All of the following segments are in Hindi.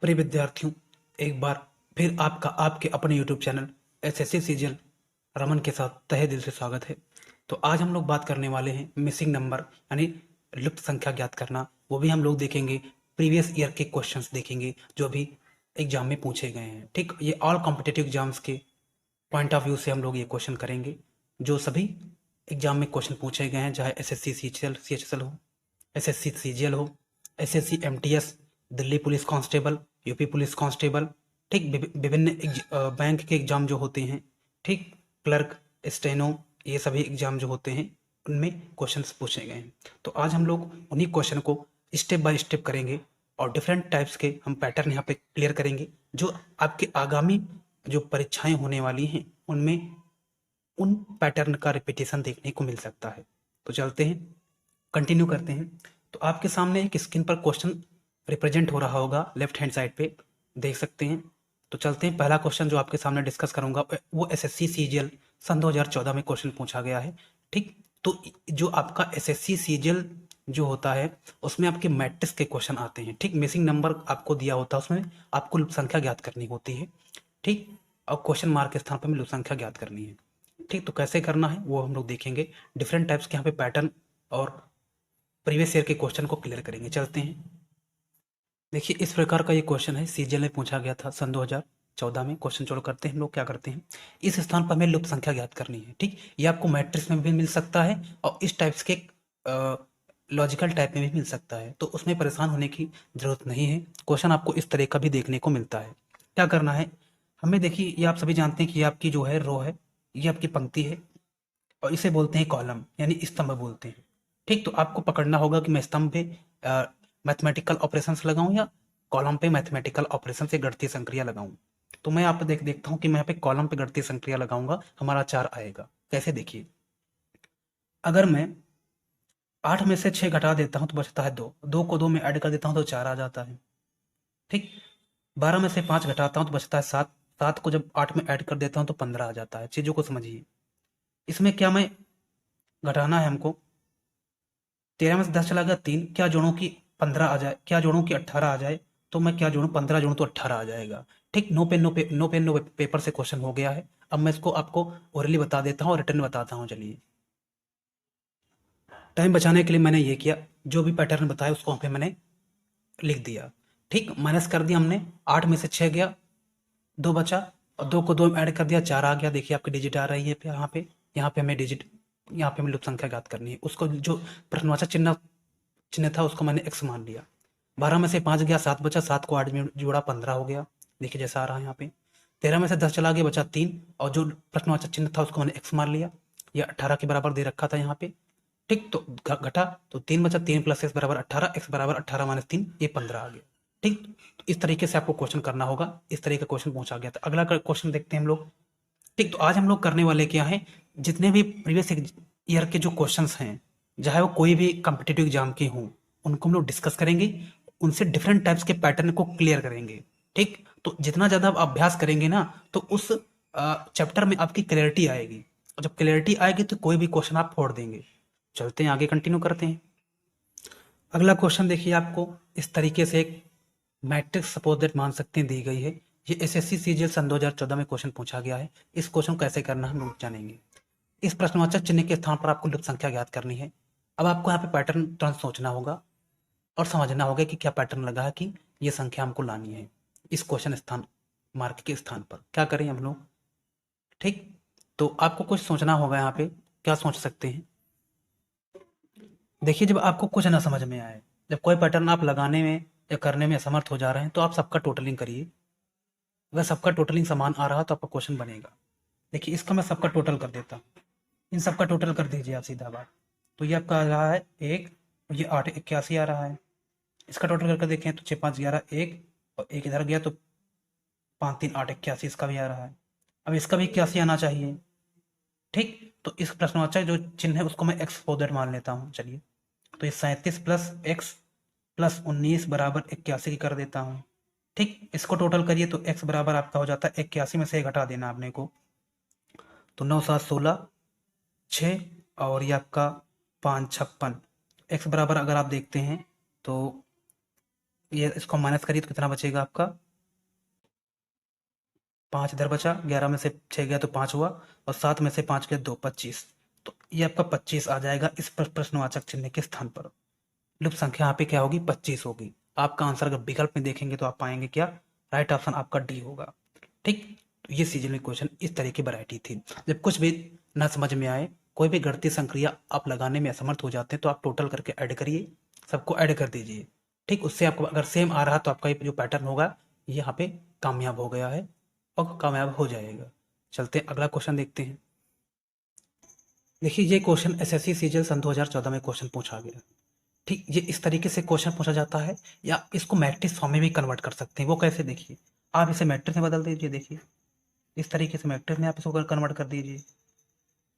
प्रिय विद्यार्थियों, एक बार फिर आपका आपके अपने YouTube channel SSC CGL Raman के साथ तहे दिल से स्वागत है। तो आज हम लोग बात करने वाले हैं मिसिंग नंबर यानी लुप्त संख्या ज्ञात करना। वो भी हम लोग देखेंगे, प्रीवियस ईयर के क्वेश्चंस देखेंगे जो अभी एग्जाम में पूछे गए हैं। ठीक, ये ऑल कॉम्पिटिटिव एग्जाम्स के पॉइंट ऑफ व्यू से हम लोग ये क्वेश्चन करेंगे जो सभी एग्जाम में क्वेश्चन पूछे गए हैं, चाहे एसएससी सीएचएल हो, एसएससी सीजीएल हो, SSC MTS, Delhi police constable, UP police constable. ठीक, विभिन्न बैंक के एग्जाम जो होते हैं, ठीक, क्लर्क, स्टेनो, ये सभी एग्जाम जो होते हैं उनमें क्वेश्चंस पूछे गए हैं। तो आज हम लोग उन्हीं क्वेश्चन को स्टेप बाय स्टेप करेंगे और डिफरेंट टाइप्स के हम पैटर्न यहाँ पे क्लियर करेंगे जो आपके आगामी जो परीक्षाएं होने वाली हैं उनमें उन पैटर्न का रिपीटेशन देखने को मिल सकता है। तो चलते हैं, कंटिन्यू करते हैं। तो आपके सामने एक स्क्रीन पर क्वेश्चन रिप्रेजेंट हो रहा होगा, लेफ्ट हैंड साइड पे देख सकते हैं। तो चलते हैं, पहला क्वेश्चन जो आपके सामने डिस्कस करूंगा वो एसएससी सीजीएल सन 2014 में क्वेश्चन पूछा गया है। ठीक, तो जो आपका एसएससी सीजीएल जो होता है उसमें आपके मैट्रिक्स के क्वेश्चन आते हैं। ठीक, मिसिंग नंबर आपको दिया होता है, उसमें आपको लुप्त संख्या ज्ञात करनी होती है। ठीक, और क्वेश्चन मार्क के स्थान पर हमें लुप्त संख्या ज्ञात करनी है। ठीक, तो कैसे करना है वो हम लोग देखेंगे। डिफरेंट टाइप्स के यहाँ पे पैटर्न और प्रीवियस ईयर के क्वेश्चन को क्लियर करेंगे। चलते हैं, देखिए इस प्रकार का ये क्वेश्चन है, सीजीएल में पूछा गया था सन 2014 में। क्वेश्चन चलो करते हैं, हम लोग क्या करते हैं, इस स्थान पर हमें लुप्त संख्या ज्ञात करनी है। ठीक, ये आपको मैट्रिक्स में भी मिल सकता है और इस टाइप्स के लॉजिकल टाइप में भी मिल सकता है, तो उसमें परेशान होने की जरूरत नहीं है। क्वेश्चन आपको इस तरह का भी देखने को मिलता है। क्या करना है हमें, देखिए ये आप सभी जानते हैं कि ये आपकी जो है रो है, ये आपकी पंक्ति है और इसे बोलते हैं कॉलम यानी स्तंभ बोलते हैं। ठीक, तो आपको पकड़ना होगा कि मैं स्तंभ पे मैथमेटिकल ऑपरेशंस लगाऊं या कॉलम पे मैथमेटिकल ऑपरेशन से गणितीय संक्रिया लगाऊं। तो मैं आप देखता हूं कि मैं यहाँ पे कॉलम पे गणितीय संक्रिया लगाऊंगा, हमारा 4 आएगा। कैसे, देखिए अगर मैं 8 में से 6 घटा देता हूं तो बचता है 2, 2 को 2 में ऐड कर देता हूं तो 4 आ जाता है। ठीक, 12 में से 5 घटाता हूं तो बचता है 7, 7 को जब 8 में ऐड कर देता हूं तो 15 आ जाता है। चीजों को समझिए, इसमें क्या मैं घटाना है हमको, 13 में से 10 चला गया 3, क्या जोड़ूं कि 15 आ जाए, क्या जोड़ूं कि 18 आ जाए, तो मैं क्या जोड़ूं, 15 जोड़ूं तो 18 आ जाएगा। ठीक, नो पेपर से क्वेश्चन हो गया है। अब मैं इसको आपको ओरली बता देता हूँ और रिटर्न बताता हूँ। चलिए, टाइम बचाने के लिए मैंने ये किया, जो भी पैटर्न बताया उसको वहाँ पे मैंने लिख दिया। ठीक, माइनस कर दिया हमने, 8 में से 6 गया, 2 बचा और 2 को 2 में ऐड कर दिया, 4 आ गया। देखिए आपकी डिजिट आ रही है यहाँ पे हमें डिजिट, यहाँ पे हमें लुप्त संख्या ज्ञात करनी है। उसको जो प्रश्नवाचक चिन्ह चिन्ह था उसको मैंने x मान लिया। 12 में से 5 गया, 7 बचा, 7 को 8 में जोड़ा 15 हो गया। देखिए जैसा आ रहा है यहाँ पे। 13 में से 10 चला गया, बचा 3 और जो प्रश्नवाचक चिन्ह था उसको मैंने x मान लिया। यह 18 के बराबर दे रखा था यहाँ पे। ठीक, तो घटा तो 3 बचा, 3 प्लस x बराबर 18, x बराबर 18 माइनस 3, ये 15 आ गया। ठीक, तो इस तरीके से आपको क्वेश्चन करना होगा। इस तरीके का क्वेश्चन पूछा गया था। अगला क्वेश्चन देखते हैं हम लोग। ठीक, तो आज हम लोग करने वाले क्या है, जितने भी प्रीवियस ईयर के जो क्वेश्चंस हैं, चाहे वो कोई भी कॉम्पिटिटिव एग्जाम के हों, उनको हम लोग डिस्कस करेंगे, उनसे डिफरेंट टाइप्स के पैटर्न को क्लियर करेंगे। ठीक, तो जितना ज़्यादा आप अभ्यास करेंगे ना तो उस चैप्टर में आपकी क्लैरिटी आएगी और जब क्लैरिटी आएगी तो कोई भी क्वेश्चन आप फोड़ देंगे। चलते हैं आगे, कंटिन्यू करते हैं। अगला क्वेश्चन देखिए, आपको इस तरीके से एक मैट्रिक्स सपोज दैट मान सकते हैं दी गई है। ये एसएससी सीजीएल सन 2014 में क्वेश्चन पूछा गया है। इस क्वेश्चन को कैसे करना हम लोग जानेंगे। इस प्रश्नवाचक चिन्ह के स्थान पर आपको लुप्त संख्या ज्ञात करनी है। अब आपको यहाँ पे पैटर्न तुरंत सोचना होगा और समझना होगा कि क्या पैटर्न लगा है कि ये संख्या हमको लानी है इस क्वेश्चन स्थान मार्क के स्थान पर। क्या करें हम लोग, ठीक, तो आपको कुछ सोचना होगा यहाँ पे। क्या सोच सकते हैं, देखिए जब आपको कुछ ना समझ में आए, जब कोई पैटर्न आप लगाने में या करने में असमर्थ हो जा रहे हैं तो आप सबका टोटलिंग करिए। अगर सबका टोटलिंग समान आ रहा तो आपका क्वेश्चन बनेगा। देखिए इसका मैं सबका टोटल कर देता हूँ, इन सबका टोटल कर दीजिए आप सीधा बात। तो ये आपका आ रहा है 1, ये 881 आ रहा है। इसका टोटल करके देखें तो 6 5 11 1 और 1 इधर गया तो 5 3 8 81 इसका भी आ रहा है। अब इसका भी 81 आना चाहिए। ठीक, तो इस प्रश्नवाचक जो चिन्ह है उसको मैं एक्स फोर मान लेता हूँ। चलिए, तो ये 37 प्लस एक्स प्लस 19 बराबर 81 की कर देता हूँ। ठीक, इसको टोटल करिए तो x बराबर आपका हो जाता है 81 में से घटा देना आपने को, तो 9 7 16 6 और ये आपका 5 56। x बराबर अगर आप देखते हैं तो ये इसको माइनस करिए तो कितना बचेगा आपका, 5 इधर बचा, 11 में से 6 गया तो 5 हुआ, और 7 में से 5 गया 2, 25। तो ये आपका 25 आ जाएगा इस प्रश्नवाचक चिन्ह के स्थान पर। लुप्त संख्या यहाँ पे क्या होगी, 25 होगी। आपका आंसर अगर विकल्प में देखेंगे तो आप पाएंगे क्या, राइट ऑप्शन आपका डी होगा। ठीक, तो ये सीजनल क्वेश्चन इस तरह की वैरायटी थी। जब कुछ भी ना समझ में आए, कोई भी गणितीय संक्रिया आप लगाने में असमर्थ हो जाते हैं, तो आप टोटल करके ऐड करिए, सबको ऐड कर दीजिए। ठीक, उससे आपको अगर सेम आ रहा तो आपका ये जो पैटर्न होगा ये यहाँ पे कामयाब हो गया है और कामयाब हो जाएगा। चलते हैं अगला क्वेश्चन देखते हैं। देखिए ये क्वेश्चन एसएससी सीजीएल सन 2014 में क्वेश्चन पूछा गया। ठीक, ये इस तरीके से क्वेश्चन पूछा जाता है, या इसको मैट्रिक्स फॉर्म में भी कन्वर्ट कर सकते हैं। वो कैसे, देखिए आप इसे मैट्रिक्स में बदल दीजिए। देखिए इस तरीके से मैट्रिक्स में आप इसको कन्वर्ट कर दीजिए,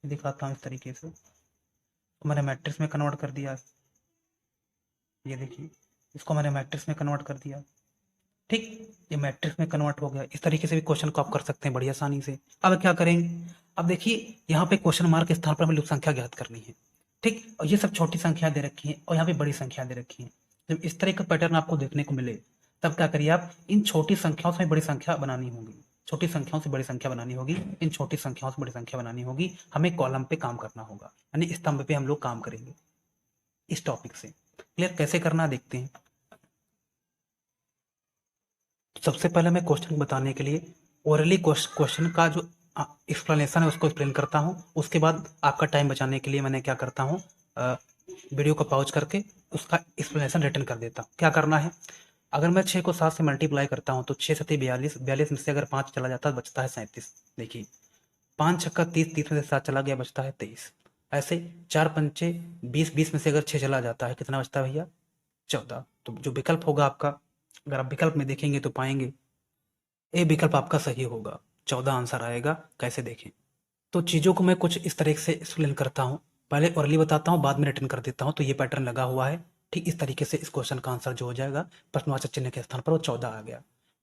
दिखाता हूँ इस तरीके से। तो मैंने मैट्रिक्स में कन्वर्ट कर दिया, ये देखिए इसको मैंने मैट्रिक्स में कन्वर्ट कर दिया। ठीक, ये मैट्रिक्स में कन्वर्ट हो गया। इस तरीके से भी क्वेश्चन को आप कर सकते हैं बड़ी आसानी से। अब क्या करेंगे, अब देखिए यहाँ पे क्वेश्चन मार्क के स्थान पर हमें लुप्त संख्या ज्ञात करनी है। ठीक, और ये सब छोटी संख्या दे रखी है और यहाँ पे बड़ी संख्या दे रखी है। जब इस तरह का पैटर्न आपको देखने को मिले, तब क्या करिए आप, इन छोटी संख्याओं से बड़ी संख्या बनानी होगी, छोटी संख्याओं से बड़ी संख्या बनानी होगी, इन छोटी संख्याओं से बड़ी संख्या बनानी होगी। हमें कॉलम पे काम करना होगा, यानी स्तंभ पे हम लोग काम करेंगे इस टॉपिक से। क्लियर, कैसे करना देखते हैं। सबसे पहले मैं क्वेश्चन बताने के लिए ओरली क्वेश्चन का जो एक्सप्लेनेशन है उसको एक्सप्लेन करता हूँ। उसके बाद आपका टाइम बचाने के लिए मैंने क्या करता हूँ, वीडियो को पॉज करके उसका एक्सप्लेनेशन रिटर्न कर देता हूँ। क्या करना है, अगर मैं 6 को 7 से मल्टीप्लाई करता हूँ तो 6 7 42, 42 में से अगर 5 चला जाता है बचता है 37। देखिए 5 छक्का 30, 30 में से 7 चला गया बचता है 23। ऐसे 4 पंचे 20, 20 में से अगर 6 चला जाता है कितना बचता है भैया, 14। तो जो विकल्प होगा आपका, अगर आप विकल्प में देखेंगे तो पाएंगे ए विकल्प आपका सही होगा, 14 आंसर आएगा। कैसे देखें, तो चीज़ों को मैं कुछ इस तरह से एक्सप्लेन करता हूँ, पहले ओरली बताता हूँ, बाद में रिटर्न कर देता हूँ। तो ये पैटर्न लगा हुआ है। ठीक, इस तरीके से इस क्वेश्चन का आंसर जो हो जाएगा प्रश्नवाचक चिन्ह के स्थान पर वो 14 आ गया।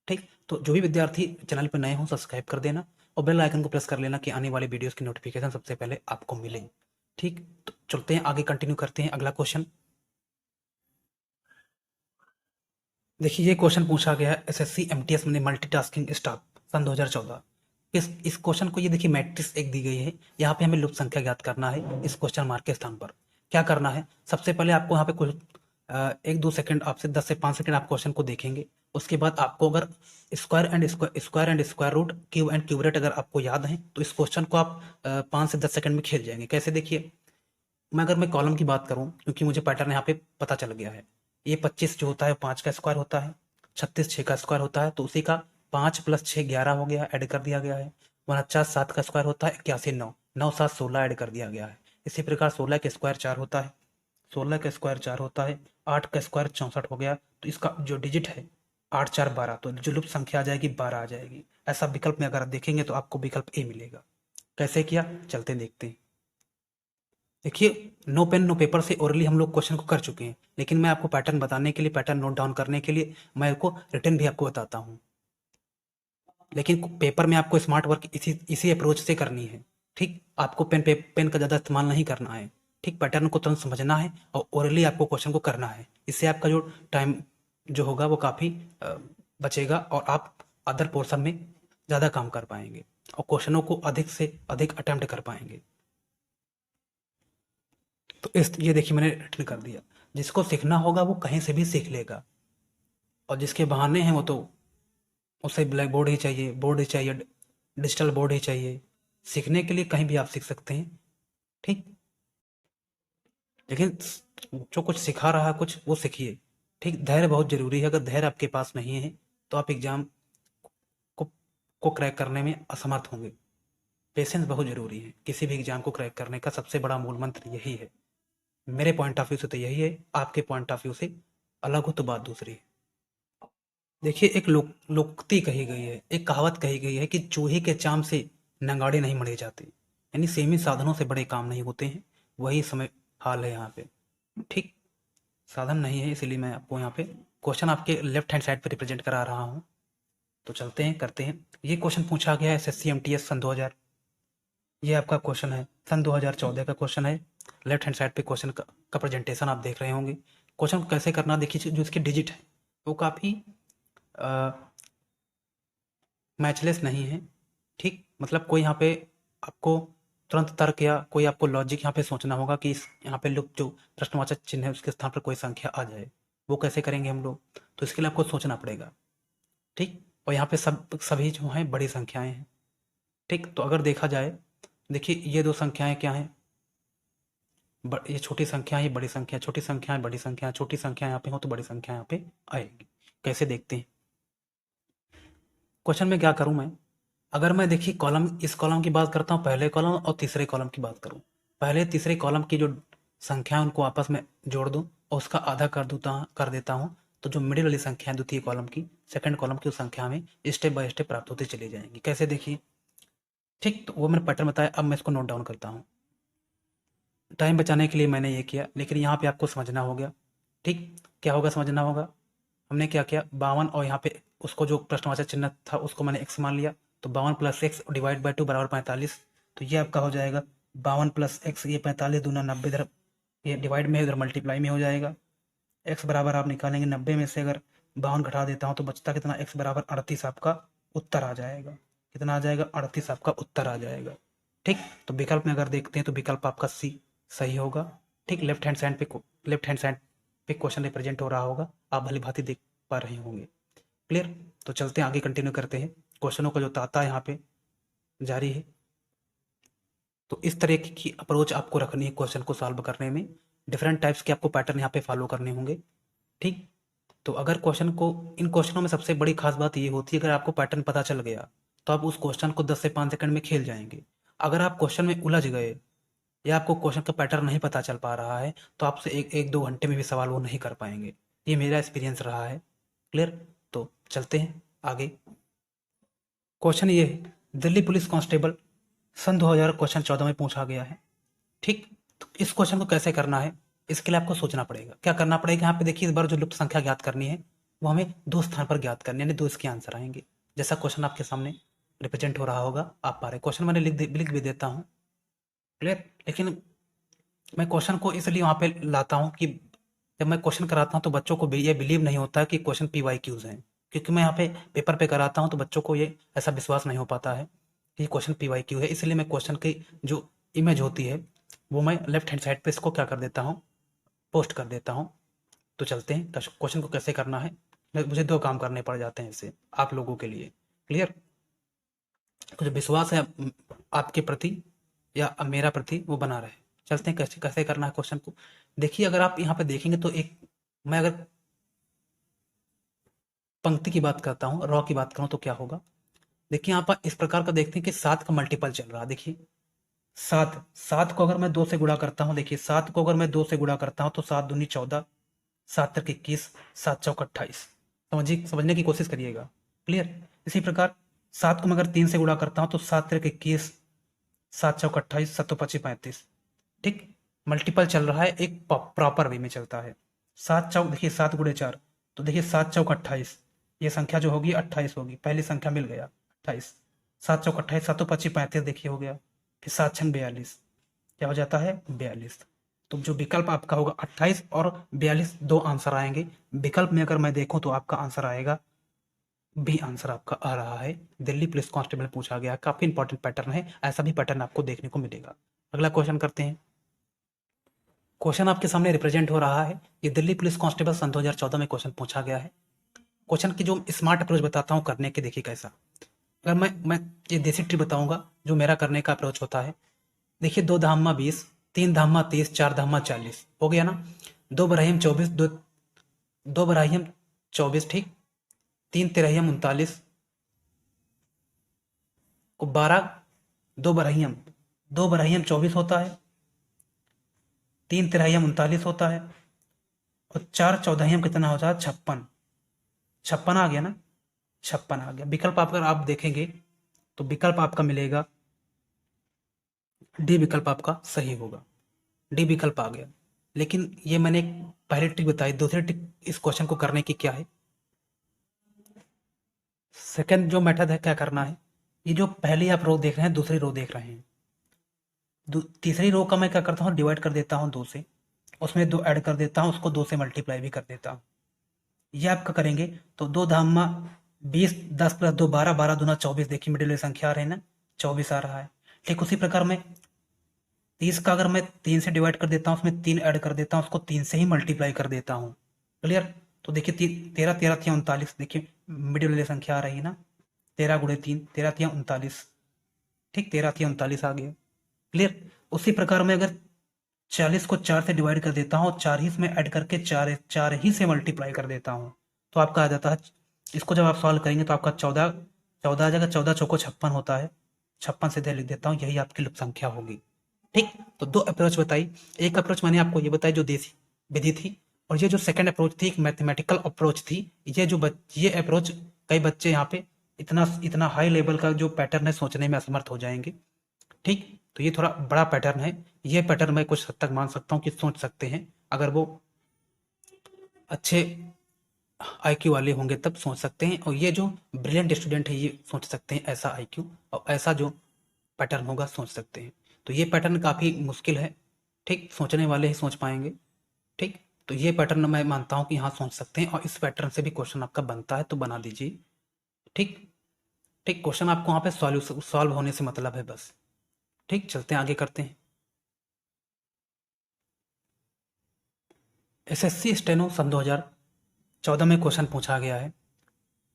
ठीक, तो जो भी विद्यार्थी चैनल पर नए हों सब्सक्राइब कर देना और बेल आइकन को प्रेस कर लेना कि आने वाली वीडियोस की नोटिफिकेशन सबसे पहले आपको मिले। ठीक, तो चलते हैं आगे, कंटिन्यू करते हैं अगला क्वेश्चन। देखिए ये क्वेश्चन पूछा गया है एसएससी एमटीएस में मल्टीटास्किंग स्टाफ सन 2014। इस क्वेश्चन को, ये देखिए मैट्रिक्स एक दी गई है, यहाँ पे हमें लुप्त संख्या ज्ञात करना है इस क्वेश्चन मार्क के स्थान पर। क्या करना है, सबसे पहले आपको यहाँ पे कुछ 1-2 सेकंड, आपसे 10 से 5 सेकंड आप क्वेश्चन को देखेंगे। उसके बाद आपको अगर स्क्वायर रूट, क्यूब एंड क्यूबरेट अगर आपको याद है तो इस क्वेश्चन को आप 5 से 10 सेकंड में खेल जाएंगे। कैसे, देखिए मैं कॉलम की बात करूं, क्योंकि मुझे पैटर्न यहाँ पे पता चल गया है। ये 25 जो होता है 5 का स्क्वायर होता है, 36 6 का स्क्वायर होता है, तो उसी का 5 + 6 11 हो गया, ऐड कर दिया गया है। 49 7 का स्क्वायर होता है, 81 9, 9 7 16 ऐड कर दिया गया है। इसी प्रकार 16 का स्क्वायर 4 होता है, 16 का स्क्वायर 4 होता है, 8 का स्क्वायर 64 हो गया। तो इसका जो डिजिट है 8 4 12, तो जो लुप्त संख्या आ जाएगी 12 आ जाएगी। ऐसा विकल्प में अगर आप देखेंगे तो आपको विकल्प ए मिलेगा। कैसे किया, चलते देखते हैं। देखिए नो पेन नो पेपर से ओरली हम लोग क्वेश्चन को कर चुके हैं, लेकिन मैं आपको पैटर्न बताने के लिए, पैटर्न नोट डाउन करने के लिए मैं आपको रिटर्न भी आपको बताता हूँ। लेकिन पेपर में आपको स्मार्ट वर्क इसी अप्रोच से करनी है। ठीक, आपको पेन का ज़्यादा इस्तेमाल नहीं करना है। ठीक, पैटर्न को तुरंत समझना है और ओरली आपको क्वेश्चन को करना है। इससे आपका जो टाइम जो होगा वो काफ़ी बचेगा और आप अदर पोर्शन में ज़्यादा काम कर पाएंगे और क्वेश्चनों को अधिक से अधिक अटेम्प्ट कर पाएंगे। तो ये देखिए मैंने रिटर्न कर दिया। जिसको सीखना होगा वो कहीं से भी सीख लेगा, और जिसके बहाने हैं वो तो उसे ब्लैक बोर्ड ही चाहिए, बोर्ड ही चाहिए, डिजिटल बोर्ड ही चाहिए। सीखने के लिए कहीं भी आप सीख सकते हैं। ठीक, लेकिन जो कुछ सिखा रहा है कुछ वो सीखिए। ठीक, धैर्य बहुत जरूरी है। अगर धैर्य आपके पास नहीं है तो आप एग्जाम को को क्रैक करने में असमर्थ होंगे। पेशेंस बहुत जरूरी है, किसी भी एग्जाम को क्रैक करने का सबसे बड़ा मूल मंत्र यही है। मेरे पॉइंट ऑफ व्यू से तो यही है, आपके पॉइंट ऑफ व्यू से अलग हो तो बात दूसरी है। देखिए एक लोकोक्ति कही गई है, एक कहावत कही गई है कि चूहे के चाम से नंगाड़े नहीं मढ़े जाते, यानी सीमित साधनों से बड़े काम नहीं होते हैं। वही समय हाल है यहाँ पे। ठीक, साधन नहीं है, इसलिए मैं आपको यहाँ पे क्वेश्चन आपके लेफ्ट हैंड साइड पे रिप्रेजेंट करा रहा हूँ। तो चलते हैं करते हैं। ये क्वेश्चन पूछा गया है एसएससी एमटीएस सन 2000। ये आपका क्वेश्चन है सन 2014 का क्वेश्चन है। लेफ्ट हैंड साइड पे क्वेश्चन का प्रेजेंटेशन आप देख रहे होंगे। क्वेश्चन को कैसे करना देखिए, जो इसके डिजिट है वो काफ़ी मैचलेस नहीं है। ठीक, मतलब कोई यहाँ पे आपको तुरंत तर्क या कोई आपको लॉजिक यहाँ पे सोचना होगा कि इस यहाँ पे लोग जो प्रश्नवाचक चिन्ह है उसके स्थान पर कोई संख्या आ जाए, वो कैसे करेंगे हम लोग, तो इसके लिए आपको सोचना पड़ेगा। ठीक, और यहाँ पे सभी जो हैं बड़ी संख्याएं हैं। ठीक, तो अगर देखा जाए, देखिए ये दो संख्याएं क्या हैं, ये छोटी संख्या, ये बड़ी संख्या, छोटी संख्याएं बड़ी संख्या, छोटी संख्या यहाँ पे हो तो बड़ी संख्या यहाँ पे आएगी। कैसे देखते हैं, क्वेश्चन में क्या करूं मैं, अगर मैं देखिए कॉलम, इस कॉलम की बात करता हूँ, पहले कॉलम और तीसरे कॉलम की बात करूँ, पहले तीसरे कॉलम की जो संख्या उनको आपस में जोड़ दूं और उसका आधा कर देता हूँ, तो जो मिडिल वाली संख्या है द्वितीय कॉलम की, सेकंड कॉलम की उस संख्या में स्टेप बाय स्टेप प्राप्त होती चली जाएंगी। कैसे देखिए, ठीक, तो वो मैंने पैटर्न बताया, अब मैं इसको नोट डाउन करता हूँ। टाइम बचाने के लिए मैंने ये किया, लेकिन यहाँ पे आपको समझना हो गया। ठीक, क्या होगा, समझना होगा। हमने क्या किया, 52 और यहाँ पे उसको जो प्रश्नवाचक चिन्ह था उसको मैंने x मान लिया, तो 52 प्लस एक्स डिवाइड बाई 2 बराबर 45। तो ये आपका हो जाएगा 52 प्लस एक्स, ये 45 दूना 90, इधर ये डिवाइड में, इधर मल्टीप्लाई में हो जाएगा। x बराबर आप निकालेंगे 90 में से अगर 52 घटा देता हूँ तो बचता कितना, x बराबर 38 आपका उत्तर आ जाएगा। कितना आ जाएगा, 38 आपका उत्तर आ जाएगा। ठीक, तो विकल्प में अगर देखते हैं तो विकल्प आपका सी सही होगा। ठीक, लेफ्ट हैंड साइड पे क्वेश्चन रिप्रेजेंट हो रहा होगा, आप भली भांति देख पा रहे होंगे। क्लियर, तो चलते हैं आगे, कंटिन्यू करते हैं। क्वेश्चनों का जो ताता यहाँ पे जारी है, तो इस तरह की अप्रोच आपको रखनी है क्वेश्चन को सॉल्व करने में। डिफरेंट टाइप्स के आपको पैटर्न यहाँ पे फॉलो करने होंगे। ठीक, तो अगर क्वेश्चन को, इन क्वेश्चनों में सबसे बड़ी खास बात ये होती है, अगर आपको पैटर्न पता चल गया तो आप उस क्वेश्चन को 10 से 5 सेकंड में खेल जाएंगे। अगर आप क्वेश्चन में उलझ गए या आपको क्वेश्चन का पैटर्न नहीं पता चल पा रहा है तो आपसे एक दो घंटे में भी सवाल वो नहीं कर पाएंगे। ये मेरा एक्सपीरियंस रहा है। क्लियर, तो चलते हैं आगे। क्वेश्चन ये है, दिल्ली पुलिस कांस्टेबल सन 2000 क्वेश्चन 14 में पूछा गया है। ठीक, तो इस क्वेश्चन को कैसे करना है, इसके लिए आपको सोचना पड़ेगा। क्या करना पड़ेगा, यहाँ पे देखिए, इस बार जो लुप्त संख्या ज्ञात करनी है वो हमें दो स्थान पर ज्ञात करनी है, यानी दो इसके आंसर आएंगे। जैसा क्वेश्चन आपके सामने रिप्रेजेंट हो रहा होगा, आप पा रहे, क्वेश्चन मैंने लिख भी देता हूँ। क्लियर, लेकिन मैं क्वेश्चन को इसलिए वहाँ पे लाता हूँ कि जब मैं क्वेश्चन कराता हूँ तो बच्चों को ये बिलीव नहीं होता है कि क्वेश्चन PYQs हैं, क्योंकि मैं यहाँ पे पेपर पे कराता हूँ तो बच्चों को ये ऐसा विश्वास नहीं हो पाता है कि क्वेश्चन PYQ है। इसलिए मैं क्वेश्चन की जो इमेज होती है वो मैं लेफ्ट हैंड साइड पे इसको क्या कर देता हूँ, पोस्ट कर देता हूँ। तो चलते हैं क्वेश्चन को कैसे करना है। मुझे दो काम करने पड़ जाते हैं इससे आप लोगों के लिए। क्लियर, कुछ विश्वास है आपके प्रति या मेरा प्रति, वो बना रहे। चलते हैं कैसे कैसे करना है क्वेश्चन को। देखिए, अगर आप यहाँ पे देखेंगे तो एक, मैं अगर पंक्ति की बात करता हूँ, रॉ की बात करूँ तो क्या होगा, देखिए यहाँ पर इस प्रकार का देखते हैं कि 7 का मल्टीपल चल रहा है। देखिए 7, 7 को अगर मैं 2 से गुणा करता हूँ, देखिए 7 को अगर मैं 2 से गुणा करता हूँ तो 7 दूनी 14, 7 तक 21, 7 चौक 28। समझने की कोशिश करिएगा। क्लियर, इसी प्रकार 7 को मैं अगर 3 से गुणा करता हूँ तो 7 तक 21, 7 चौक 28, 7 25 35। ठीक, मल्टीपल चल रहा है, एक प्रॉपर वे में चलता है। 7 चौक, देखिए 7 गुणे 4, तो देखिए 7 चौक 28, ये संख्या जो होगी 28 होगी, पहली संख्या मिल गया 28, 7 चौक 28, 7 25 35, देखिए हो गया। फिर 7 छंग 42, क्या हो जाता है 42। तो जो विकल्प आपका होगा 28 और 42, दो आंसर आएंगे। विकल्प में अगर मैं देखूं तो आपका आंसर आएगा बी, आंसर आपका आ रहा है। दिल्ली पुलिस कांस्टेबल पूछा गया, काफी इंपॉर्टेंट पैटर्न है, ऐसा भी पैटर्न आपको देखने को मिलेगा। अगला क्वेश्चन करते हैं। क्वेश्चन आपके सामने रिप्रेजेंट हो रहा है, ये दिल्ली पुलिस कांस्टेबल सन 2014 में क्वेश्चन पूछा गया है। क्वेश्चन की जो स्मार्ट अप्रोच बताता हूँ करने के, देखिए कैसा। अगर मैं ये देसी ट्रिक बताऊंगा जो मेरा करने का अप्रोच होता है। देखिए 2 धामा 20, 3 धामा 30, 4 धामा 40, हो गया ना। 2 बराहिम 24, 2 बराहिम 24, ठीक, 3 तिरहिम 39 को 12, 2 बराहिम 24 होता है, 3 तिरहिम 39 होता है और 4 चौदहिम कितना होता है 56। 56 आ गया ना, 56 आ गया। विकल्प अगर आप देखेंगे तो विकल्प आपका मिलेगा डी, विकल्प आपका सही होगा। डी विकल्प आ गया। लेकिन ये मैंने एक पहली ट्रिक बताई, दूसरी ट्रिक इस क्वेश्चन को करने की क्या है, सेकंड जो मेथड है क्या करना है, ये जो पहली आप रो देख रहे हैं, दूसरी रो देख रहे हैं, तीसरी रो का मैं क्या करता हूँ, डिवाइड कर देता हूँ 2 से, उसमें 2 ऐड कर देता हूँ, उसको 2 से मल्टीप्लाई भी कर देता हूँ। ये आपका करेंगे तो 2 धामा 20, 10 + 2 12, 12 दूना 24, देखिए मिडिल वाली संख्या आ रही है ना, 24 आ रहा है। ठीक उसी प्रकार में 30 का अगर मैं 3 से डिवाइड कर देता हूँ, उसमें 3 ऐड कर देता हूँ, उसको 3 से ही मल्टीप्लाई कर देता हूँ। क्लियर? तो देखिए 13 13 थी 39, देखिए मिडिल वाली संख्या आ रही है ना, 13 × 3 13 थी 39। ठीक 13 थी 39 आ गया। क्लियर? उसी प्रकार में अगर 40 को 4 से डिवाइड कर देता हूँ, 4 ही इसमें ऐड करके 4 4 ही से मल्टीप्लाई कर देता हूँ, तो आपका आ जाता है। इसको जब आप सॉल्व करेंगे तो आपका 14 14 आ जाएगा। 14 चौको 56 होता है, 56 सीधे लिख देता हूँ, यही आपकी लुप संख्या होगी। ठीक, तो 2 अप्रोच बताई। एक अप्रोच मैंने आपको ये बताई जो देसी विधि थी, और ये जो सेकंड अप्रोच थी एक मैथमेटिकल अप्रोच थी। ये अप्रोच कई बच्चे यहाँ पे इतना इतना हाई लेवल का जो पैटर्न है सोचने में असमर्थ हो जाएंगे। ठीक, तो ये थोड़ा बड़ा पैटर्न है। ये पैटर्न मैं कुछ हद तक मान सकता हूँ कि सोच सकते हैं, अगर वो अच्छे आईक्यू वाले होंगे तब सोच सकते हैं, और ये जो ब्रिलियंट स्टूडेंट है ये सोच सकते हैं ऐसा आईक्यू, और ऐसा जो पैटर्न होगा सोच सकते हैं। तो ये पैटर्न काफ़ी मुश्किल है। ठीक, सोचने वाले ही सोच पाएंगे। ठीक, तो ये पैटर्न मैं मानता हूँ कि हाँ सोच सकते हैं, और इस पैटर्न से भी क्वेश्चन आपका बनता है तो बना दीजिए। ठीक, ठीक, क्वेश्चन आपको वहाँ पे सॉल्व होने से मतलब है बस। ठीक, चलते हैं आगे करते हैं। एसएससी स्टेनो सन 2014 में क्वेश्चन पूछा गया है।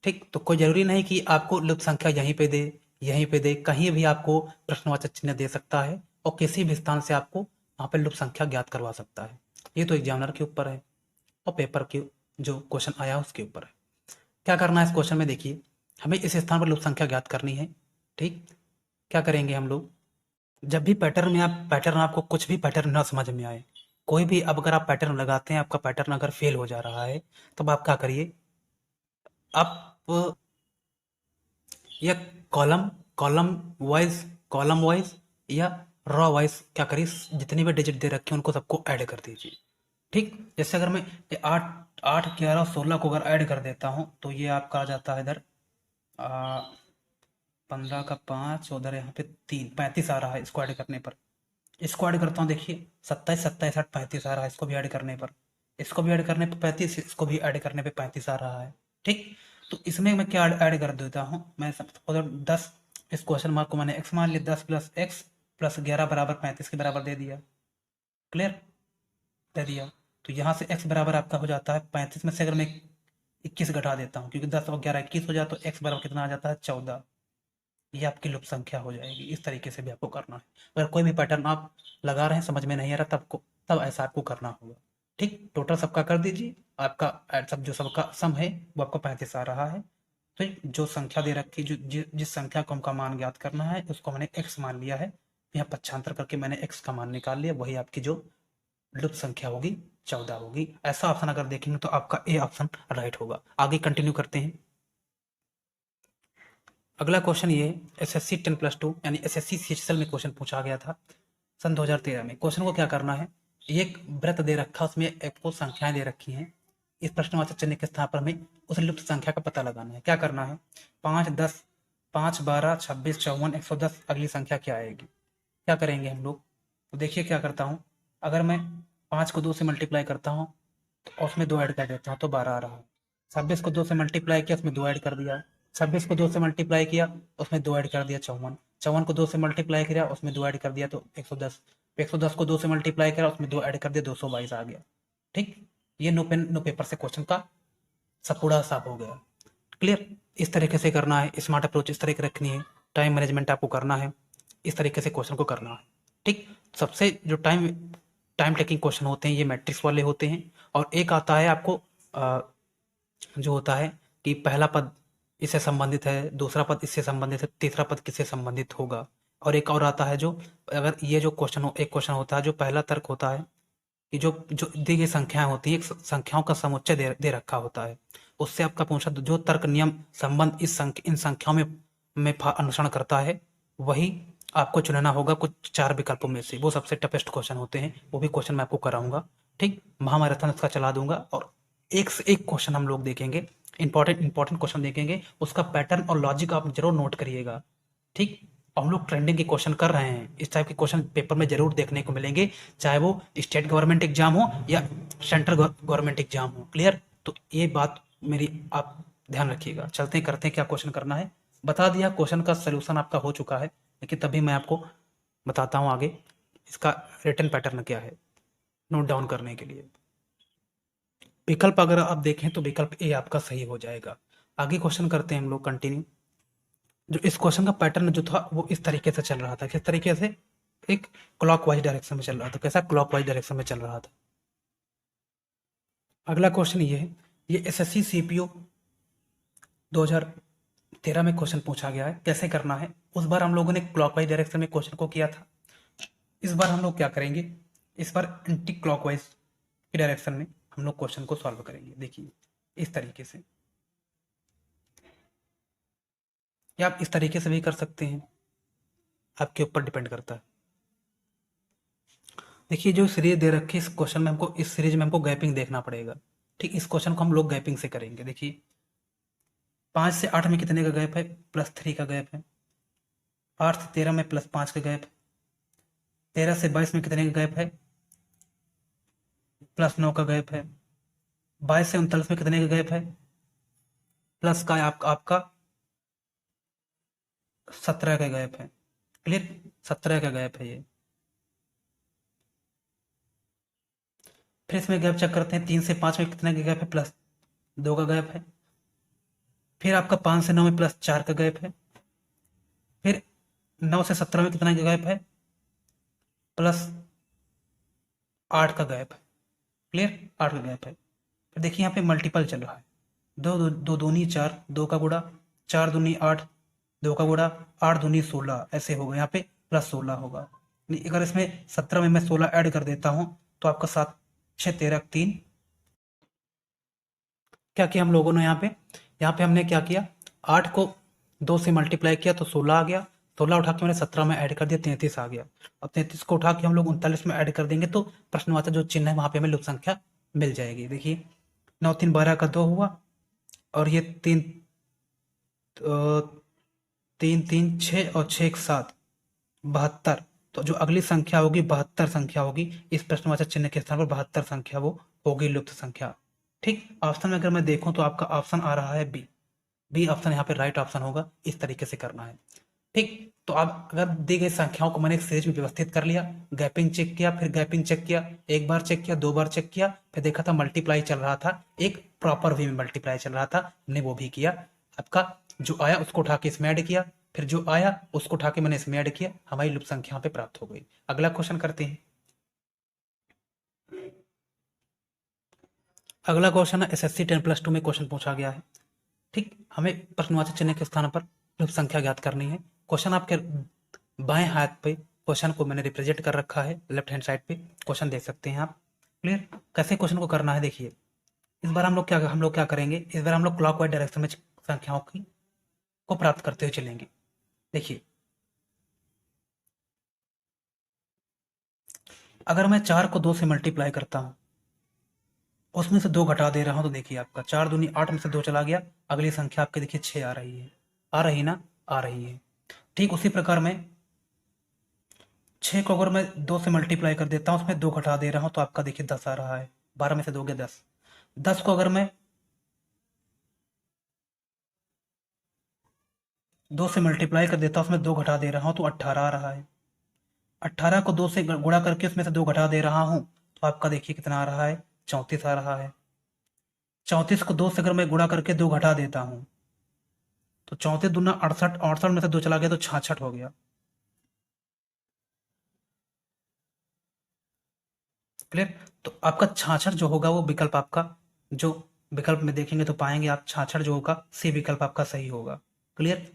ठीक, तो कोई ज़रूरी नहीं कि आपको लुप्त संख्या यहीं पे दे, कहीं भी आपको प्रश्नवाचक चिन्ह दे सकता है, और किसी भी स्थान से आपको वहाँ पे लुप्त संख्या ज्ञात करवा सकता है। ये तो एग्जामिनर के ऊपर है, और पेपर के जो क्वेश्चन आया उसके ऊपर है। क्या करना है इस क्वेश्चन में, देखिए हमें इस स्थान पर लुप्त संख्या ज्ञात करनी है। ठीक, क्या करेंगे हम लोग, जब भी पैटर्न आपको कुछ भी पैटर्न ना समझ में आए, कोई भी, अब अगर आप पैटर्न लगाते हैं, आपका पैटर्न अगर फेल हो जा रहा है, तब आप क्या करिए, आप या कॉलम कॉलम कॉलम वाइज या रॉ वाइज क्या करिए, जितनी भी डिजिट दे रखे हैं उनको सबको ऐड कर दीजिए। ठीक, जैसे अगर मैं 8 8 11 16 को अगर ऐड कर देता हूँ तो ये आपका आ जाता है इधर 15 का 5, उधर यहाँ पे 3, 35 आ रहा है इसको ऐड करने पर। इसको ऐड करता हूँ, देखिए 27 27 8 35 आ रहा है, इसको भी ऐड करने पर, इसको भी ऐड करने पर 35, इसको भी ऐड करने पे 35 आ रहा है। ठीक, तो इसमें मैं क्या ऐड कर देता हूँ, मैं उधर 10, इस क्वेश्चन मार्क को मैंने x मान लिया, 10 + x + 11 बराबर 35 के बराबर दे दिया। क्लियर? दे दिया, तो यहाँ से x बराबर आपका हो जाता है 35 में से अगर मैं 21 घटा देता हूँ, क्योंकि 10 और 11 21 हो जाता, तो x बराबर कितना आ जाता है 14। ये आपकी लुप्त संख्या हो जाएगी। इस तरीके से भी आपको करना है। अगर कोई भी पैटर्न आप लगा रहे हैं समझ में नहीं आ रहा, तब ऐसा आपको करना होगा। ठीक, टोटल सबका कर दीजिए, आपका सब जो सबका सम है वो आपको 35 आ रहा है। तो जो संख्या दे रखी, जिस संख्या को हमका मान ज्ञात करना है उसको मैंने x मान लिया है, यहाँ पक्षांतर करके मैंने x का मान निकाल लिया, वही आपकी जो लुप्त संख्या होगी 14 होगी। ऐसा ऑप्शन अगर देखेंगे तो आपका ए ऑप्शन राइट होगा। आगे कंटिन्यू करते हैं। अगला क्वेश्चन ये एसएससी 10+2 यानी एसएससी सीएचएसएल में क्वेश्चन पूछा गया था सन 2013 में। क्वेश्चन को क्या करना है, एक वृत्त दे रखा, उसमें आपको संख्याएं दे रखी हैं, इस प्रश्नवाचक चिन्ह के स्थान पर हमें उस लुप्त संख्या का पता लगाना है। क्या करना है, 5 10 5 12 26 54 110, अगली संख्या क्या आएगी, क्या करेंगे हम लोग, तो देखिए क्या करता हूँ, अगर मैं 5 को 2 से मल्टीप्लाई करता हूँ तो उसमें 2 ऐड कर देता हूँ तो 12 आ रहा है। 26 को 2 से मल्टीप्लाई किया, उसमें 2 ऐड कर दिया। 26 को 2 से मल्टीप्लाई किया, उसमें 2 ऐड कर दिया 54। 54 को 2 से मल्टीप्लाई किया, उसमें 2 ऐड कर दिया तो 110। 110 को 2 से मल्टीप्लाई करा, उसमें 2 ऐड कर दिया, 222 आ गया। ठीक, ये नो पेन नो पेपर से क्वेश्चन का सब पूरा साफ हो गया। क्लियर? इस तरीके से करना है, स्मार्ट अप्रोच इस तरीके रखनी है, टाइम मैनेजमेंट आपको करना है, इस तरीके से क्वेश्चन को करना है। ठीक, सबसे जो टाइम टाइम टेकिंग क्वेश्चन होते हैं ये मैट्रिक्स वाले होते हैं, और एक आता है आपको जो होता है कि पहला पद इससे संबंधित है, दूसरा पद इससे संबंधित है, तीसरा पद किससे संबंधित होगा। और एक और आता है जो, अगर ये जो क्वेश्चन हो, एक क्वेश्चन होता है जो पहला तर्क होता है कि जो जो दी गई संख्याएं होती हैं, संख्याओं का समुच्चय दे रखा होता है, उससे आपका पूछा जो तर्क नियम संबंध इन संख्याओं में अनुसरण करता है, वही आपको चुनना होगा कुछ 4 विकल्पों में से। वो सबसे टफेस्ट क्वेश्चन होते हैं, वो भी क्वेश्चन मैं आपको कराऊंगा। ठीक, महामैराथन इसका चला दूंगा, और एक से एक क्वेश्चन हम लोग देखेंगे, इंपॉर्टेंट क्वेश्चन देखेंगे, उसका पैटर्न और लॉजिक आप जरूर नोट करिएगा। ठीक, और हम लोग ट्रेंडिंग के क्वेश्चन कर रहे हैं, इस टाइप के क्वेश्चन पेपर में जरूर देखने को मिलेंगे, चाहे वो स्टेट गवर्नमेंट एग्जाम हो या सेंट्रल गवर्नमेंट एग्जाम हो। क्लियर? तो ये बात मेरी आप ध्यान रखिएगा। चलते हैं, करते हैं क्या क्वेश्चन करना है। बता दिया क्वेश्चन का सलूशन आपका हो चुका है, लेकिन तभी मैं आपको बताता हूँ आगे इसका रिटर्न पैटर्न क्या है नोट डाउन करने के लिए। विकल्प अगर आप देखें तो विकल्प ए आपका सही हो जाएगा। आगे क्वेश्चन करते हैं हम लोग कंटिन्यू। जो इस क्वेश्चन का पैटर्न जो था वो इस तरीके से चल रहा था। किस तरीके से? एक क्लॉकवाइज डायरेक्शन में चल रहा था। कैसा? क्लॉकवाइज डायरेक्शन में चल रहा था। अगला क्वेश्चन ये है, ये एसएससी सीपीओ 2013 में क्वेश्चन पूछा गया है। कैसे करना है? उस बार हम लोगों ने क्लॉकवाइज डायरेक्शन में क्वेश्चन को किया था। इस बार हम लोग क्या करेंगे? इस बार एंटी क्लॉकवाइज की डायरेक्शन में हम लोग क्वेश्चन को सॉल्व करेंगे। देखिए इस तरीके से, या आप इस तरीके से भी कर सकते हैं, आपके ऊपर डिपेंड करता है। देखिए जो सीरीज दे रखी है इस क्वेश्चन में हमको, इस सीरीज में हमको गैपिंग देखना पड़ेगा। ठीक, इस क्वेश्चन को हम लोग गैपिंग से करेंगे। देखिए 5 से 8 में कितने का गैप है? +3 का गैप है। 8 से 13 में +5 का गैप है। 13 से 22 में कितने का गैप है? +9 का गैप है। 22 से 39 में कितने का गैप है? प्लस का आपका 17 का गैप है। क्लियर? 17 का गैप है ये। फिर इसमें गैप चेक करते हैं। 3 से 5 में कितने का गैप है? +2 का गैप है। फिर आपका 5 से 9 में +4 का गैप है। फिर 9 से 17 में कितना का गैप है? +8 का गैप है। क्लियर? 8 का गैप है। फिर देखिए यहाँ पे मल्टीपल चल रहा है। दो दूनी 4, 2 का गुणा, 4 दूनी 8, 2 का गुणा, 8 दूनी 16, ऐसे होगा। यहाँ पे +16 होगा। अगर इसमें 17 में मैं 16 ऐड कर देता हूँ तो आपका 7 6 13 3। क्या किया हम लोगों ने यहाँ पे हमने क्या किया? 8 को 2 से मल्टीप्लाई किया तो 16 आ गया। 16 उठा के मैंने 17 में ऐड कर दिया, 33 आ गया। अब 33 को उठा के हम लोग 39 में ऐड कर देंगे तो प्रश्नवाचक जो चिन्ह है वहां पे हमें लुप्त संख्या मिल जाएगी। देखिए 9 3 12 का 2 हुआ, और ये 3 3 3 6 और 6 7 72। तो जो अगली संख्या होगी 72 संख्या होगी। इस प्रश्नवाचक चिन्ह के स्थान पर 72 संख्या वो होगी लुप्त संख्या। ठीक, ऑप्शन में अगर मैं देखूं तो आपका ऑप्शन आ रहा है बी। बी ऑप्शन यहाँ पे राइट ऑप्शन होगा। इस तरीके से करना है। ठीक, तो अब अगर दी गई संख्याओं को मैंने एक सीरीज में व्यवस्थित कर लिया, गैपिंग चेक किया, फिर गैपिंग चेक किया, एक बार चेक किया, 2 बार चेक किया, फिर देखा था मल्टीप्लाई चल रहा था, एक प्रॉपर वे में मल्टीप्लाई चल रहा था, हमने वो भी किया। आपका जो आया उसको उठा के इसमें ऐड किया, फिर जो आया उसको उठा के मैंने इसमें ऐड किया, हमारी लुप्त संख्या पे प्राप्त हो गई। अगला क्वेश्चन करते हैं। अगला क्वेश्चन है एसएससी 10+2 में क्वेश्चन पूछा गया है। ठीक, हमें प्रश्नवाचक चिन्ह के स्थान पर लुप्त संख्या ज्ञात करनी है। क्वेश्चन आपके बाएं हाथ पे क्वेश्चन को मैंने रिप्रेजेंट कर रखा है, लेफ्ट हैंड साइड पे क्वेश्चन देख सकते हैं आप। क्लियर? कैसे क्वेश्चन को करना है देखिए। इस बार हम लोग क्या करेंगे? इस बार हम लोग क्लॉकवाइज डायरेक्शन में संख्याओं की को प्राप्त करते हुए चलेंगे। देखिए अगर मैं 4 को 2 से मल्टीप्लाई करता हूँ, उसमें से 2 घटा दे रहा हूँ, तो देखिए आपका 4 दूनी 8 में से 2 चला गया, अगली संख्या आपके देखिए 6 आ रही है। आ रही ना? आ रही है। ठीक उसी प्रकार में 6 को अगर मैं 2 से मल्टीप्लाई कर देता हूँ, उसमें 2 घटा दे रहा हूँ, तो आपका देखिए 10 आ रहा है। 12 में से 2 गए 10। 10 को अगर मैं 2 से मल्टीप्लाई कर देता हूँ, उसमें 2 घटा दे रहा हूँ, तो 18 आ रहा है। 18 को 2 से गुणा करके उसमें से 2 घटा दे रहा हूँ, तो आपका देखिए कितना आ रहा है? 34 आ रहा है। 34 को 2 से अगर मैं गुणा करके 2 घटा देता हूँ, तो 34 दूना 68, 68 में से 2 चला गया तो 66 हो गया। क्लियर? तो आपका 66 जो होगा वो विकल्प आपका, जो विकल्प में देखेंगे तो पाएंगे आप 66 जो होगा सी विकल्प आपका सही होगा। क्लियर?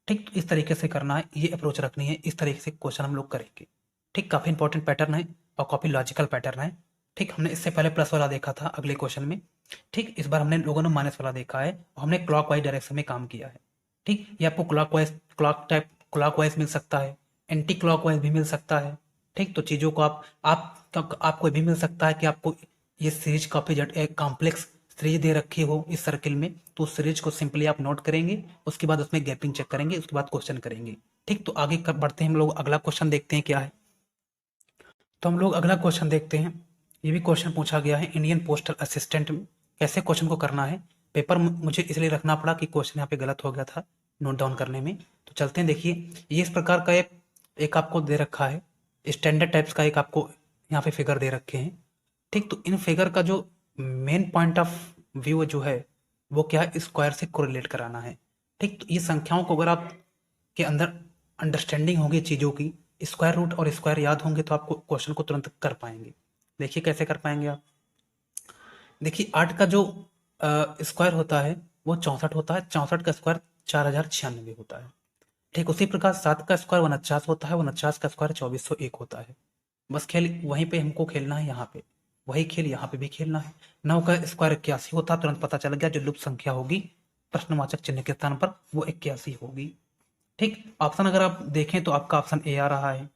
ठीक, तो इस तरीके से करना है, ये अप्रोच रखनी है, इस तरीके से क्वेश्चन हम लोग करेंगे। ठीक, काफी इंपॉर्टेंट पैटर्न है और काफी लॉजिकल पैटर्न है। ठीक, हमने इससे पहले प्लस वाला देखा था अगले क्वेश्चन में। ठीक, इस बार हमने लोगों ने माइनस वाला देखा है और हमने क्लॉक वाइज डायरेक्शन में काम किया है। ठीक, ये आपको क्लॉक वाइज मिल सकता है, एंटी क्लॉक वाइज भी मिल सकता है। ठीक, तो चीज़ों को आपको ये भी मिल सकता है कि आपको ये सीरीज काफ़ी कॉम्प्लेक्स सीरीज दे रखी हो इस सर्किल में, तो उस सीरीज को सिंपली आप नोट करेंगे, उसके बाद उसमें गैपिंग चेक करेंगे, उसके बाद क्वेश्चन करेंगे। ठीक, तो आगे बढ़ते हैं हम लोग, अगला क्वेश्चन देखते हैं क्या है। तो हम लोग अगला क्वेश्चन देखते हैं। ये भी क्वेश्चन पूछा गया है इंडियन पोस्टल असिस्टेंट कैसे क्वेश्चन को करना है। पेपर मुझे इसलिए रखना पड़ा कि क्वेश्चन यहाँ पे गलत हो गया था नोट डाउन करने में। तो चलते हैं, देखिए ये इस प्रकार का एक आपको दे रखा है, स्टैंडर्ड टाइप्स का एक आपको यहाँ पे फिगर दे रखे हैं। ठीक, तो इन फिगर का जो मेन पॉइंट ऑफ व्यू जो है वो क्या है, स्क्वायर से कोरिलेट कराना है। ठीक, तो ये संख्याओं को अगर आप के अंदर अंडरस्टैंडिंग होगी चीज़ों की, स्क्वायर रूट और स्क्वायर याद होंगे तो आपको क्वेश्चन को तुरंत कर पाएंगे। देखिए कैसे कर पाएंगे आप। देखिए 8 का जो स्क्वायर होता है वो 64 होता है, 64 का स्क्वायर 4096 होता है। ठीक उसी प्रकार 7 का स्क्वायर 49 होता है, 49 का स्क्वायर 2401 होता है। बस खेल वहीं पे हमको खेलना है, यहाँ पे वही खेल यहाँ पे भी खेलना है। 9 का स्क्वायर 81 होता है, तुरंत पता चल गया जो लुप्त संख्या होगी प्रश्नवाचक चिन्ह के स्थान पर वो 81 होगी। ठीक, ऑप्शन अगर आप देखें तो आपका ऑप्शन ए आ रहा है।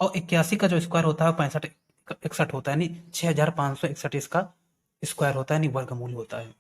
और 81 का जो स्क्वायर होता है 65 61 होता है, यानी 6561 इसका स्क्वायर होता है, यानी वर्गमूल होता है।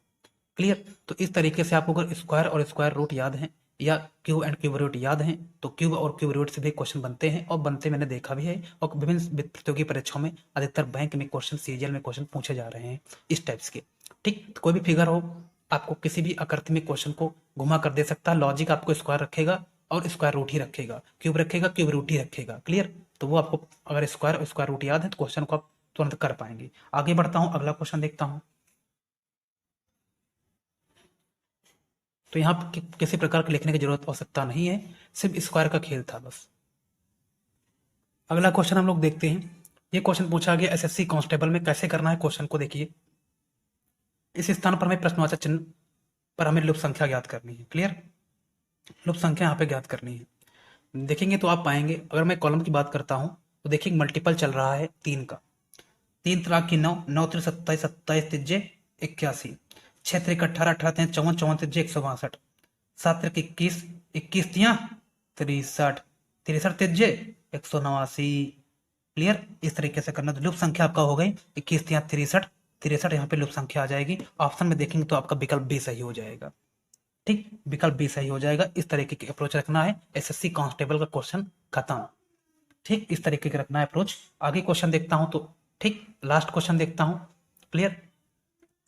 क्लियर। तो इस तरीके से आपको अगर स्क्वायर और स्क्वायर रूट याद है या क्यूब एंड क्यूब रूट याद है तो क्यूब और क्यूब रूट से भी क्वेश्चन बनते हैं, और बनते मैंने देखा भी है, और विभिन्न प्रतियोगी परीक्षाओं में अधिकतर बैंक में क्वेश्चन, सीजीएल में क्वेश्चन पूछे जा रहे हैं इस टाइप्स के। ठीक, तो कोई भी फिगर हो आपको किसी भी आकृति में क्वेश्चन को घुमा कर दे सकता है। लॉजिक आपको स्क्वायर रखेगा और स्क्वायर रूट ही रखेगा, क्यूब रखेगा क्यूब रूट ही रखेगा। क्लियर। तो वो आपको अगर स्क्वायर और स्क्वायर रूट याद है तो क्वेश्चन को आप तुरंत कर पाएंगे। आगे बढ़ता हूँ, अगला क्वेश्चन देखता हूँ। तो यहाँ पर किसी प्रकार के लिखने की जरूरत आवश्यकता नहीं है, सिर्फ स्क्वायर का खेल था बस। अगला क्वेश्चन हम लोग देखते हैं। ये क्वेश्चन पूछा गया एसएससी कांस्टेबल में, कैसे करना है क्वेश्चन को देखिए। इस स्थान पर हमें प्रश्नवाचक चिन्ह पर हमें लुप्त संख्या ज्ञात करनी है। क्लियर, लुप्त संख्या यहाँ पे ज्ञात करनी है। देखेंगे तो आप पाएंगे, अगर मैं कॉलम की बात करता हूँ तो देखिए मल्टीपल चल रहा है 3 का, 3 त्रिक की 9, 9 त्रिक 27, 27 तिज्जे 81, 6 त्रिक 18, 18 तिज्जे 54, 54 तिज्जे 162, 7 त्रिक 21, 21 तियां 63, 63 तिज्जे 189। क्लियर। इस तरीके से करना। तो लुप्त संख्या आपका हो गई 21 तियां 63, 63 यहाँ पे लुप्त संख्या आ जाएगी। ऑप्शन में देखेंगे तो आपका विकल्प बी सही हो जाएगा। ठीक, विकल्प बी सही हो जाएगा। इस तरीके की अप्रोच रखना है, एसएससी कांस्टेबल का क्वेश्चन खत्म। ठीक, इस तरीके का रखना है अप्रोच। आगे क्वेश्चन देखता हूं तो ठीक लास्ट क्वेश्चन देखता हूं। क्लियर।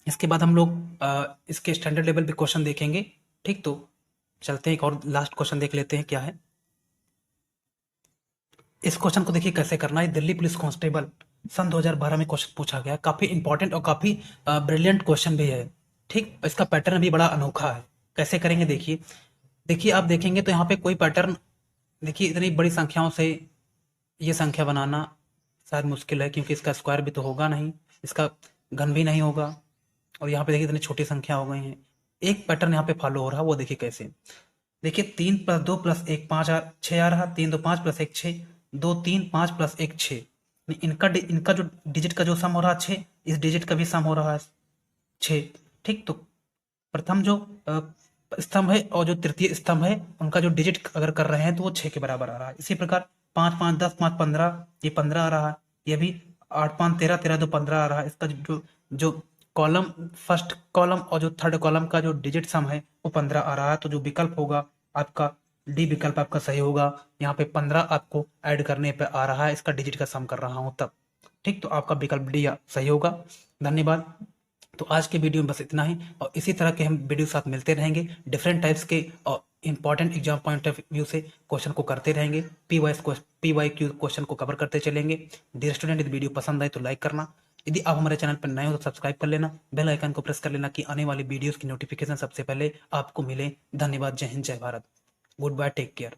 इसके बाद हम लोग इसके स्टैंडर्ड लेवल पे क्वेश्चन देखेंगे। ठीक, तो चलते हैं एक और लास्ट क्वेश्चन देख लेते हैं क्या है। इस क्वेश्चन को देखिए कैसे करना है। दिल्ली पुलिस कांस्टेबल सन 2012 में क्वेश्चन पूछा गया, काफी इंपॉर्टेंट और काफी ब्रिलियंट क्वेश्चन भी है। ठीक, इसका पैटर्न भी बड़ा अनोखा है। कैसे करेंगे देखिए। देखिए आप देखेंगे तो यहाँ पे कोई पैटर्न, देखिए इतनी बड़ी संख्याओं से ये संख्या बनाना शायद मुश्किल है, क्योंकि इसका स्क्वायर भी तो होगा नहीं, इसका घन भी नहीं होगा, और यहाँ पे देखिए इतनी छोटी संख्या हो गई है। एक पैटर्न यहाँ पे फॉलो हो रहा है, वो देखिए कैसे। देखिए 3 + 2 + 1 5 6 आ रहा, 3 2 5 + 1 6, 2 3 5 + 1 6। इनका जो डिजिट का जो सम हो रहा है 6, इस डिजिट का भी सम हो रहा है 6। ठीक, तो प्रथम जो स्तंभ है और जो तृतीय स्तंभ है उनका जो डिजिट अगर कर रहे हैं तो वो 6 के बराबर आ रहा है। इसी प्रकार 5 5 10 5 15, ये 15 आ रहा है। ये भी 8 5 13, 13 2 15 आ रहा है। इसका जो जो कॉलम, फर्स्ट कॉलम और जो थर्ड कॉलम का जो डिजिट सम है वो 15 आ रहा है। तो जो विकल्प होगा आपका डी विकल्प आपका सही होगा। यहाँ पे 15 आपको ऐड करने पे आ रहा है, इसका डिजिट का सम कर रहा हूँ तब। ठीक, तो आपका विकल्प डी सही होगा। धन्यवाद। तो आज के वीडियो में बस इतना ही, और इसी तरह के हम वीडियो साथ मिलते रहेंगे। डिफरेंट टाइप्स के और important exam point of view से क्वेश्चन को करते रहेंगे। PYQ क्वेश्चन को कवर करते चलेंगे। डियर स्टूडेंट, यदि वीडियो पसंद आए तो लाइक करना। यदि आप हमारे चैनल पर नए हो तो सब्सक्राइब कर लेना, बेल आइकन को प्रेस कर लेना कि आने वाली वीडियोस की नोटिफिकेशन सबसे पहले आपको मिले। धन्यवाद। जय हिंद, जय Bharat. Goodbye, take care.